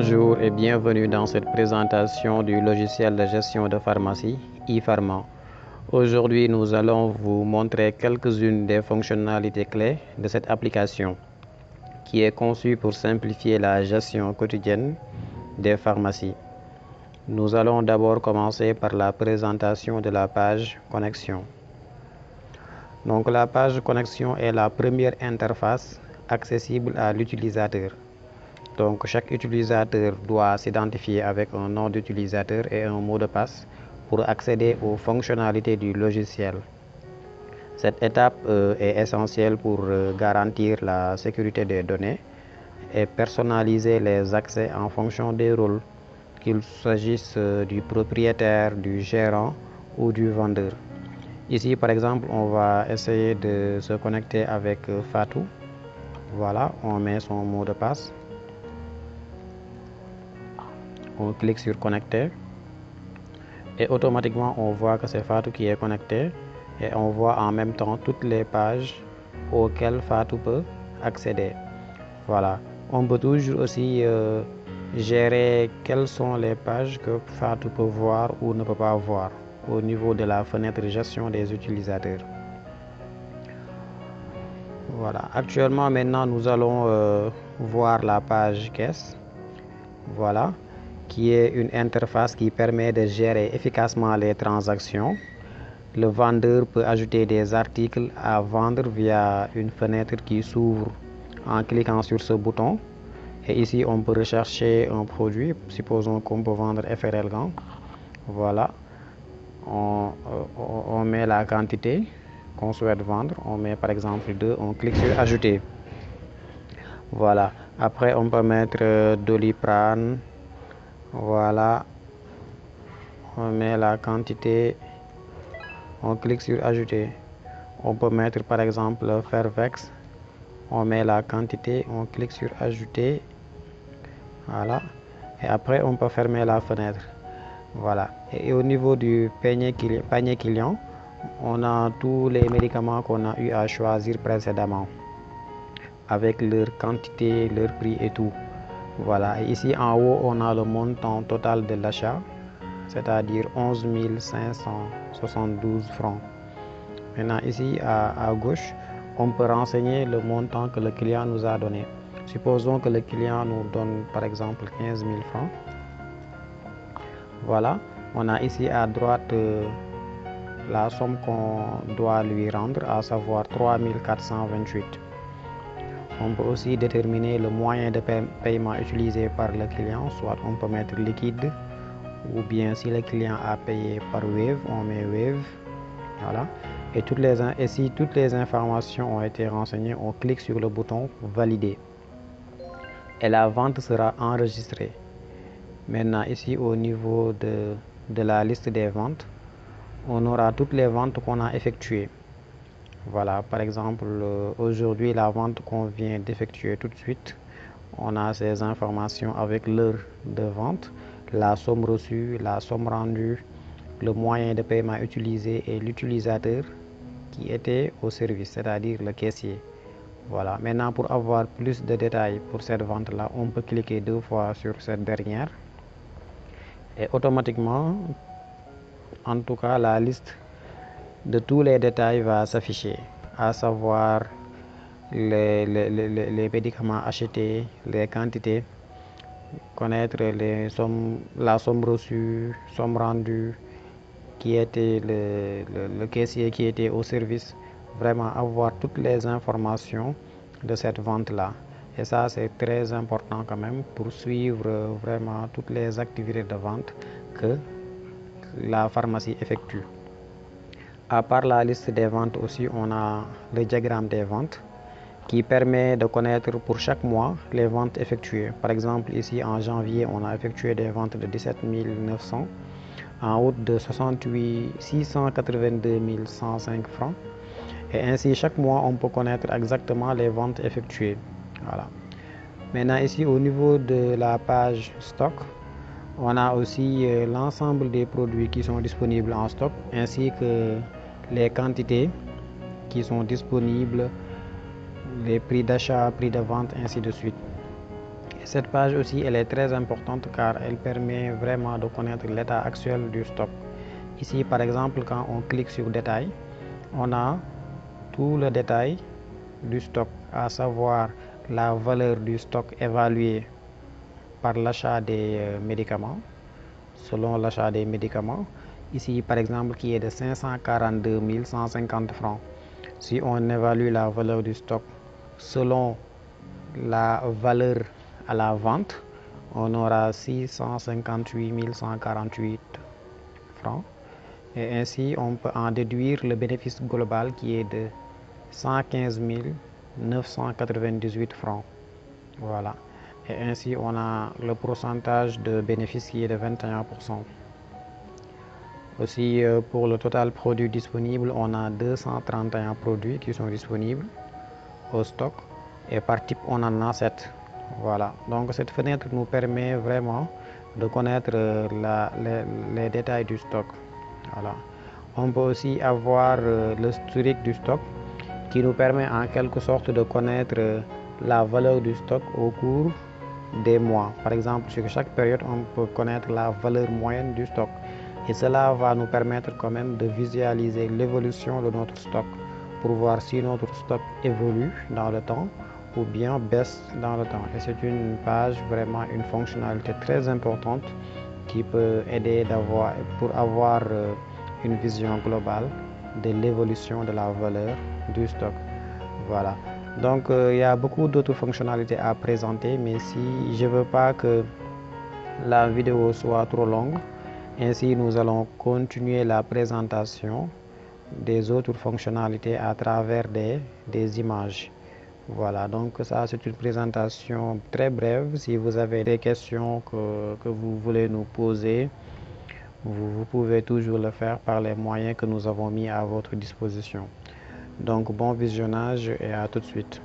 Bonjour et bienvenue dans cette présentation du logiciel de gestion de pharmacie e-Pharma. Aujourd'hui, nous allons vous montrer quelques-unes des fonctionnalités clés de cette application qui est conçue pour simplifier la gestion quotidienne des pharmacies. Nous allons d'abord commencer par la présentation de la page connexion. Donc la page connexion est la première interface accessible à l'utilisateur. Donc chaque utilisateur doit s'identifier avec un nom d'utilisateur et un mot de passe pour accéder aux fonctionnalités du logiciel. Cette étape est essentielle pour garantir la sécurité des données et personnaliser les accès en fonction des rôles, qu'il s'agisse du propriétaire, du gérant ou du vendeur. Ici, par exemple, on va essayer de se connecter avec Fatou. Voilà, on met son mot de passe. On clique sur connecter et automatiquement on voit que c'est Fatou qui est connecté et on voit en même temps toutes les pages auxquelles Fatou peut accéder. Voilà, on peut toujours aussi gérer quelles sont les pages que Fatou peut voir ou ne peut pas voir au niveau de la fenêtre gestion des utilisateurs. Voilà, actuellement maintenant nous allons voir la page caisse. Voilà, qui est une interface qui permet de gérer efficacement les transactions. Le vendeur peut ajouter des articles à vendre via une fenêtre qui s'ouvre en cliquant sur ce bouton. Et ici, on peut rechercher un produit. Supposons qu'on peut vendre FRL Gant. Voilà, on met la quantité qu'on souhaite vendre. On met par exemple 2, on clique sur ajouter. Voilà, après on peut mettre Doliprane. Voilà, on met la quantité, on clique sur ajouter. On peut mettre par exemple Fervex, on met la quantité, on clique sur ajouter. Voilà, et après on peut fermer la fenêtre. Voilà, et au niveau du panier client, on a tous les médicaments qu'on a eu à choisir précédemment avec leur quantité, leur prix et tout. Voilà, et ici en haut, on a le montant total de l'achat, c'est-à-dire 11 572 francs. Maintenant, ici à gauche, on peut renseigner le montant que le client nous a donné. Supposons que le client nous donne par exemple 15 000 francs. Voilà, on a ici à droite la somme qu'on doit lui rendre, à savoir 3 428. On peut aussi déterminer le moyen de paiement utilisé par le client, soit on peut mettre liquide ou bien si le client a payé par Wave, on met Wave. Voilà. Et si toutes les informations ont été renseignées, on clique sur le bouton valider et la vente sera enregistrée. Maintenant ici au niveau de la liste des ventes, on aura toutes les ventes qu'on a effectuées. Voilà, par exemple, aujourd'hui, la vente qu'on vient d'effectuer tout de suite, on a ces informations avec l'heure de vente, la somme reçue, la somme rendue, le moyen de paiement utilisé et l'utilisateur qui était au service, c'est-à-dire le caissier. Voilà, maintenant pour avoir plus de détails pour cette vente-là, on peut cliquer 2 fois sur cette dernière et automatiquement, en tout cas, la liste de tous les détails va s'afficher, à savoir les médicaments achetés, les quantités, connaître la somme reçue, somme rendue, qui était le caissier qui était au service, vraiment avoir toutes les informations de cette vente-là. Et ça, c'est très important quand même pour suivre vraiment toutes les activités de vente que la pharmacie effectue. À part la liste des ventes aussi, on a le diagramme des ventes qui permet de connaître pour chaque mois les ventes effectuées. Par exemple, ici en janvier, on a effectué des ventes de 17 900, en août de 682 105 francs. Et ainsi, chaque mois, on peut connaître exactement les ventes effectuées. Voilà. Maintenant, ici, au niveau de la page stock, on a aussi l'ensemble des produits qui sont disponibles en stock, ainsi que les quantités qui sont disponibles, les prix d'achat, prix de vente, ainsi de suite. Cette page aussi, elle est très importante car elle permet vraiment de connaître l'état actuel du stock. Ici, par exemple, quand on clique sur détail, on a tout le détail du stock, à savoir la valeur du stock évaluée par l'achat des médicaments, selon l'achat des médicaments. Ici, par exemple, qui est de 542 150 francs. Si on évalue la valeur du stock selon la valeur à la vente, on aura 658 148 francs. Et ainsi, on peut en déduire le bénéfice global qui est de 115 998 francs. Voilà. Et ainsi, on a le pourcentage de bénéfice qui est de 21%. Aussi, pour le total produit disponible, on a 231 produits qui sont disponibles au stock. Et par type, on en a 7. Voilà. Donc, cette fenêtre nous permet vraiment de connaître les détails du stock. Voilà. On peut aussi avoir l'historique du stock qui nous permet en quelque sorte de connaître la valeur du stock au cours des mois. Par exemple, sur chaque période, on peut connaître la valeur moyenne du stock. Et cela va nous permettre quand même de visualiser l'évolution de notre stock pour voir si notre stock évolue dans le temps ou bien baisse dans le temps. Et c'est une page, vraiment une fonctionnalité très importante qui peut aider pour avoir une vision globale de l'évolution de la valeur du stock. Voilà. Donc, il y a beaucoup d'autres fonctionnalités à présenter, mais si je ne veux pas que la vidéo soit trop longue, ainsi nous allons continuer la présentation des autres fonctionnalités à travers des images. Voilà, donc ça c'est une présentation très brève. Si vous avez des questions que vous voulez nous poser, vous pouvez toujours le faire par les moyens que nous avons mis à votre disposition. Donc bon visionnage et à tout de suite.